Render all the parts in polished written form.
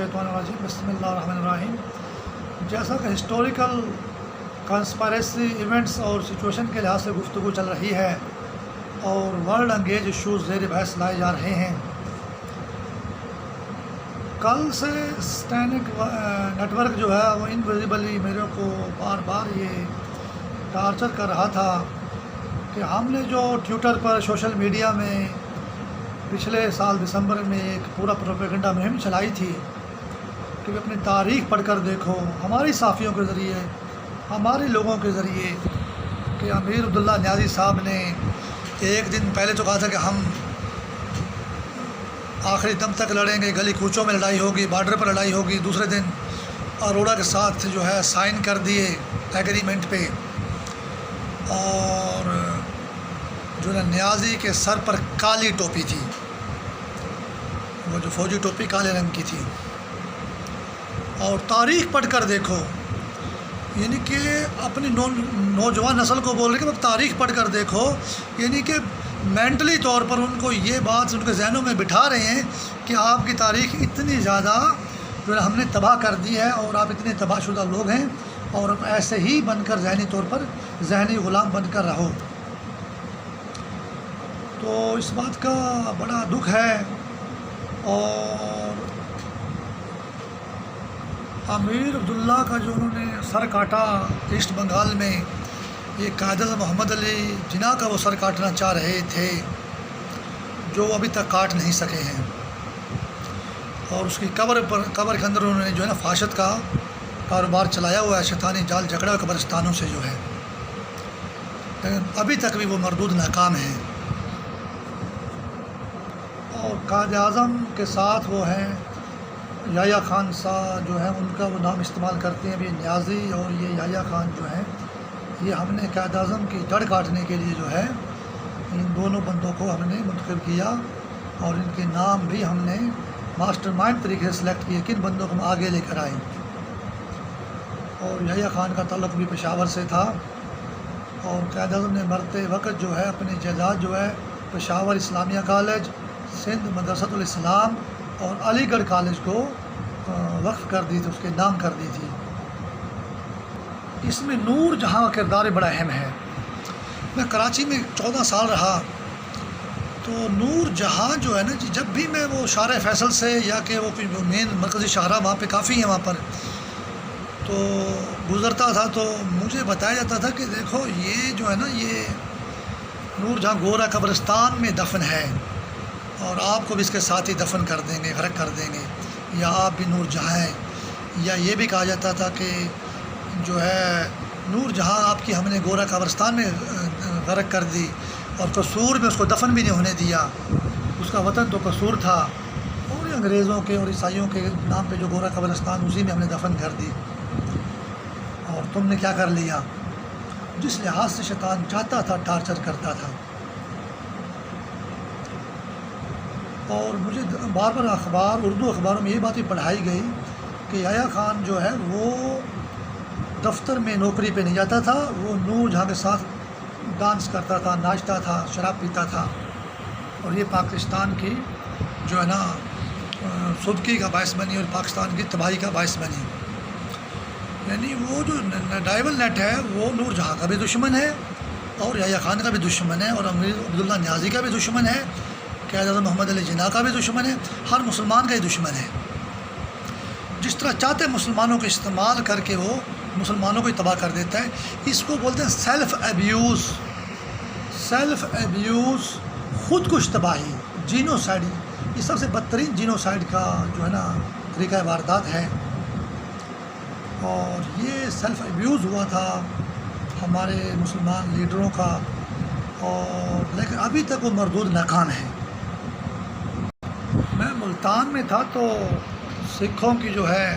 الشیطان الرجیم بسم اللہ الرحمن الرحیم۔ جیسا کہ ہسٹوریکل کنسپائریسی ایونٹس اور سچویشن کے لحاظ سے گفتگو چل رہی ہے اور ورلڈ انگیج ایشوز زیر بحث لائے جا رہے ہیں، کل سے سٹینک نیٹ ورک جو ہے وہ انویزیبلی میرے کو بار بار یہ ٹارچر کر رہا تھا کہ ہم نے جو ٹویٹر پر سوشل میڈیا میں پچھلے سال دسمبر میں ایک پورا پروپیگنڈا مہم چلائی تھی کہ اپنی تاریخ پڑھ کر دیکھو، ہماری صحافیوں کے ذریعے، ہمارے لوگوں کے ذریعے، کہ امیر عبداللہ نیازی صاحب نے ایک دن پہلے تو کہا تھا کہ ہم آخری دم تک لڑیں گے، گلی کوچوں میں لڑائی ہوگی، بارڈر پر لڑائی ہوگی۔ دوسرے دن اروڑا کے ساتھ جو ہے سائن کر دیے ایگریمنٹ پہ، اور جو ہے نیازی کے سر پر کالی ٹوپی تھی، وہ جو فوجی ٹوپی کالے رنگ کی تھی۔ اور تاریخ پڑھ کر دیکھو، یعنی کہ اپنی نوجوان نسل کو بول رہے کہ تاریخ پڑھ کر دیکھو، یعنی کہ مینٹلی طور پر ان کو یہ بات ان کے ذہنوں میں بٹھا رہے ہیں کہ آپ کی تاریخ اتنی زیادہ جو ہے ہم نے تباہ کر دی ہے، اور آپ اتنے تباہ شدہ لوگ ہیں، اور ایسے ہی بن کر ذہنی طور پر ذہنی غلام بن کر رہو۔ تو اس بات کا بڑا دکھ ہے۔ اور امیر عبداللہ کا جو انہوں نے سر کاٹا ایسٹ بنگال میں، یہ قائد اعظم محمد علی جناح کا وہ سر کاٹنا چاہ رہے تھے، جو ابھی تک کاٹ نہیں سکے ہیں۔ اور اس کی قبر کے اندر انہوں نے جو ہے نا فحاشت کا کاروبار چلایا ہوا ہے، شیطانی جال جھگڑا قبرستانوں سے جو ہے، لیکن ابھی تک بھی وہ مردود ناکام ہیں۔ اور قائد اعظم کے ساتھ وہ ہیں یحییٰ خان صاحب جو ہیں، ان کا وہ نام استعمال کرتے ہیں، یہ نیازی اور یہ یحییٰ خان جو ہیں، یہ ہم نے قائد اعظم کی جڑ کاٹنے کے لیے جو ہے ان دونوں بندوں کو ہم نے منتخب کیا، اور ان کے نام بھی ہم نے ماسٹر مائنڈ طریقے سے سلیکٹ کیے، کن بندوں کو ہم آگے لے کر آئیں۔ اور یحییٰ خان کا تعلق بھی پشاور سے تھا، اور قائد اعظم نے مرتے وقت جو ہے اپنی جائیداد جو ہے پشاور اسلامیہ کالج، سندھ مدرسۃ الاسلام اور علی گڑھ کالج کو وقف کر دی تھی، اس کے نام کر دی تھی۔ اس میں نور جہاں کا کردار بڑا اہم ہے۔ میں کراچی میں 14 سال رہا، تو نور جہاں جو ہے نا، جب بھی میں وہ شارع فیصل سے یا کہ وہ مین مرکزی شاہراہ وہاں پہ کافی ہیں وہاں پر، تو گزرتا تھا تو مجھے بتایا جاتا تھا کہ دیکھو یہ جو ہے نا، یہ نور جہاں گورا قبرستان میں دفن ہے، اور آپ کو بھی اس کے ساتھ ہی دفن کر دیں گے، غرق کر دیں گے، یا آپ بھی نور جہاں ہیں۔ یا یہ بھی کہا جاتا تھا کہ جو ہے نور جہاں آپ کی ہم نے گورا قبرستان میں غرق کر دی، اور قصور میں اس کو دفن بھی نہیں ہونے دیا، اس کا وطن تو قصور تھا، اور انگریزوں کے اور عیسائیوں کے نام پہ جو گورا قبرستان، اسی میں ہم نے دفن کر دی، اور تم نے کیا کر لیا۔ جس لحاظ سے شیطان چاہتا تھا ٹارچر کرتا تھا۔ اور مجھے بار بار اردو اخباروں میں یہ بات بھی پڑھائی گئی کہ یحییٰ خان جو ہے وہ دفتر میں نوکری پہ نہیں جاتا تھا، وہ نور جہاں کے ساتھ ڈانس کرتا تھا، ناچتا تھا، شراب پیتا تھا، اور یہ پاکستان کی جو ہے نا سبکی کا باعث بنی، اور پاکستان کی تباہی کا باعث بنی۔ یعنی وہ جو ڈائیول نیٹ ہے وہ نور جہاں کا بھی دشمن ہے، اور یحییٰ خان کا بھی دشمن ہے، اور امیر عبداللہ نیازی کا بھی دشمن ہے، قائد اعظم محمد علی جناح کا بھی دشمن ہے، ہر مسلمان کا ہی دشمن ہے۔ جس طرح چاہتے ہیں مسلمانوں کو استعمال کر کے وہ مسلمانوں کو ہی تباہ کر دیتا ہے۔ اس کو بولتے ہیں سیلف ایبیوز، سیلف ایبیوز، خود کش تباہی، جینوسائیڈ۔ یہ سب سے بدترین جینوسائیڈ کا جو ہے نا طریقہ واردات ہے، اور یہ سیلف ایبیوز ہوا تھا ہمارے مسلمان لیڈروں کا، اور لیکن ابھی تک وہ مردود ناکام ہے۔ میں ملتان میں تھا تو سکھوں کی جو ہے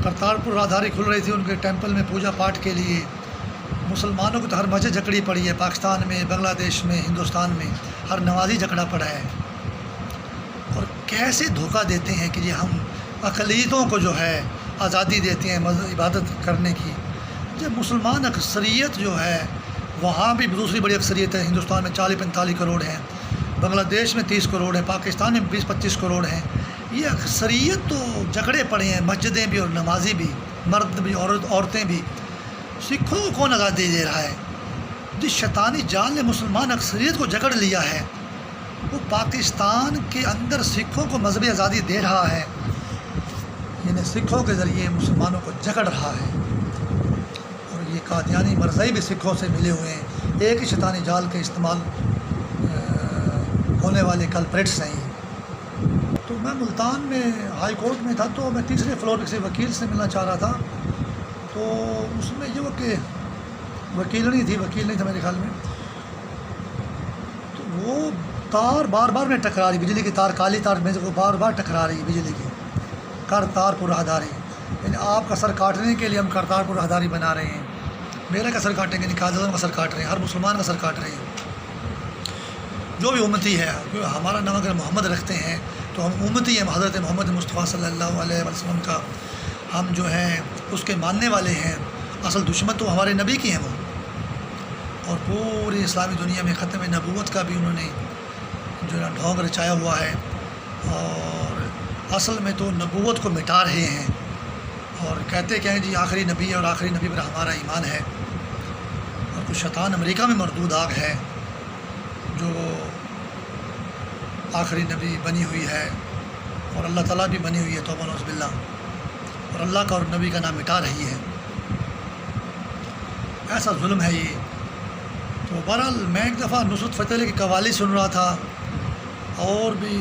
کرتارپور راہداری کھل رہی تھی ان کے ٹیمپل میں پوجا پاٹ کے لیے۔ مسلمانوں کو تو ہر مسجد جکڑی پڑی ہے، پاکستان میں، بنگلہ دیش میں، ہندوستان میں ہر نمازی جکڑا پڑا ہے۔ اور کیسے دھوکہ دیتے ہیں کہ یہ ہم اقلیتوں کو جو ہے آزادی دیتے ہیں عبادت کرنے کی، جب مسلمان اکثریت جو ہے وہاں بھی دوسری بڑی اکثریت ہے، ہندوستان میں 40-45 کروڑ ہیں، بنگلہ دیش میں 30 کروڑ ہیں، پاکستان میں 20-25 کروڑ ہیں، یہ اکثریت تو جکڑے پڑے ہیں، مسجدیں بھی اور نمازی بھی، مرد بھی عورتیں بھی۔ سکھوں کو کون آزادی دے رہا ہے؟ جس شیطانی جال نے مسلمان اکثریت کو جکڑ لیا ہے وہ پاکستان کے اندر سکھوں کو مذہبی آزادی دے رہا ہے، یعنی سکھوں کے ذریعے مسلمانوں کو جکڑ رہا ہے۔ اور یہ قادیانی مرزائی بھی سکھوں سے ملے ہوئے ہیں، ایک ہی شیطانی جال کے استعمال ہونے والے کلپریٹس ہیں۔ تو میں ملتان میں ہائی کورٹ میں تھا، تو میں تیسرے فلور پہ کسی وکیل سے ملنا چاہ رہا تھا، تو اس میں یہ وہ کہ وکیل نہیں تھا میرے خیال میں، تو وہ تار بار بار میں ٹکرا رہی، بجلی کی تار، کالی تار میں کو بار بار ٹکرا رہی بجلی کی، کرتارپور راہداری، یعنی آپ کا سر کاٹنے کے لیے ہم کرتارپور راہداری بنا رہے ہیں، میرے کا سر کاٹیں گے، قائد اعظم کا سر کاٹ رہے ہیں، ہر مسلمان کا سر کاٹ رہے ہیں، جو بھی امتی ہے، ہمارا نام اگر محمد رکھتے ہیں تو ہم امتی ہیں حضرت محمد مصطفیٰ صلی اللہ علیہ وسلم کا، ہم جو ہیں اس کے ماننے والے ہیں، اصل دشمن تو ہمارے نبی کی ہیں وہ، اور پوری اسلامی دنیا میں ختم نبوت کا بھی انہوں نے جو ہے ڈھونگ رچایا ہوا ہے، اور اصل میں تو نبوت کو مٹا رہے ہیں، اور کہتے کہ ہیں جی آخری نبی ہے اور آخری نبی پر ہمارا ایمان ہے، اور کچھ شیطان امریکہ میں مردود آگ ہے جو آخری نبی بنی ہوئی ہے، اور اللہ تعالیٰ بھی بنی ہوئی ہے، توبہ نعوذ باللہ، اور اللہ کا اور نبی کا نام مٹا رہی ہے۔ ایسا ظلم ہے یہ۔ تو بہرحال میں ایک دفعہ نصرت فتح علی کی قوالی سن رہا تھا، اور بھی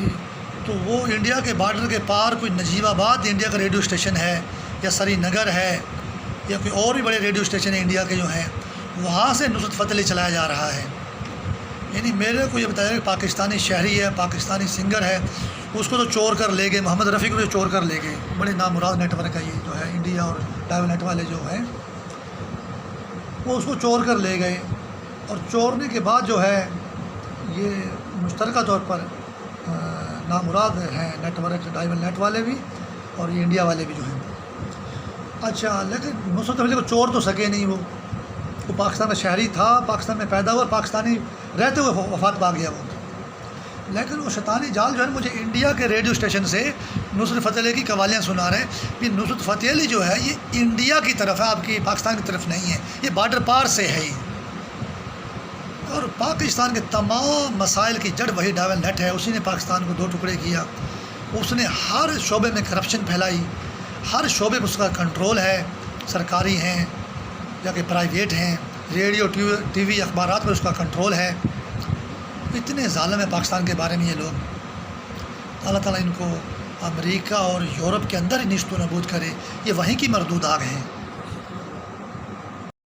تو وہ انڈیا کے بارڈر کے پار کوئی نجیب آباد انڈیا کا ریڈیو اسٹیشن ہے، یا سری نگر ہے، یا کوئی اور بھی بڑے ریڈیو اسٹیشن ہیں انڈیا کے جو ہیں، وہاں سے نصرت فتح علی چلایا جا رہا ہے۔ یعنی میرے کو یہ بتایا کہ پاکستانی شہری ہے، پاکستانی سنگر ہے، اس کو تو چور کر لے گئے، محمد رفیع کو تو چور کر لے گئے، بڑے نامراد نیٹ ورک ہے یہ جو ہے انڈیا اور ڈائیو نیٹ والے جو ہیں، وہ اس کو چور کر لے گئے، اور چورنے کے بعد جو ہے یہ مشترکہ طور پر نامراد ہیں نیٹ ورک، ڈائیو نیٹ والے بھی اور یہ انڈیا والے بھی جو ہیں۔ اچھا، لیکن نصرت فتح علی کو چور تو سکے نہیں، وہ پاکستان کا شہری تھا، پاکستان میں پیدا ہوا اور پاکستانی رہتے ہوئے وفات پا گیا وہ، لیکن وہ شیطانی جال جو ہے مجھے انڈیا کے ریڈیو اسٹیشن سے نصرت فتح علی کی قوالیاں سنا رہے ہیں کہ نصرت فتح علی جو ہے یہ انڈیا کی طرف ہے، آپ کی پاکستان کی طرف نہیں ہے، یہ بارڈر پار سے ہے، اور پاکستان کے تمام مسائل کی جڑ وہی ڈائیو نیٹ ہے، اسی نے پاکستان کو 2 ٹکڑے کیا، اس نے ہر شعبے میں کرپشن پھیلائی، ہر شعبے میں اس کا کنٹرول ہے، سرکاری ہیں یا کہ پرائیویٹ ہیں، ریڈیو ٹی وی اخبارات میں اس کا کنٹرول ہے۔ اتنے ظالم ہیں پاکستان کے بارے میں یہ لوگ، اللہ تعالیٰ ان کو امریکہ اور یورپ کے اندر ہی نیست و نابود کرے، یہ وہیں کی مردود آگ ہیں۔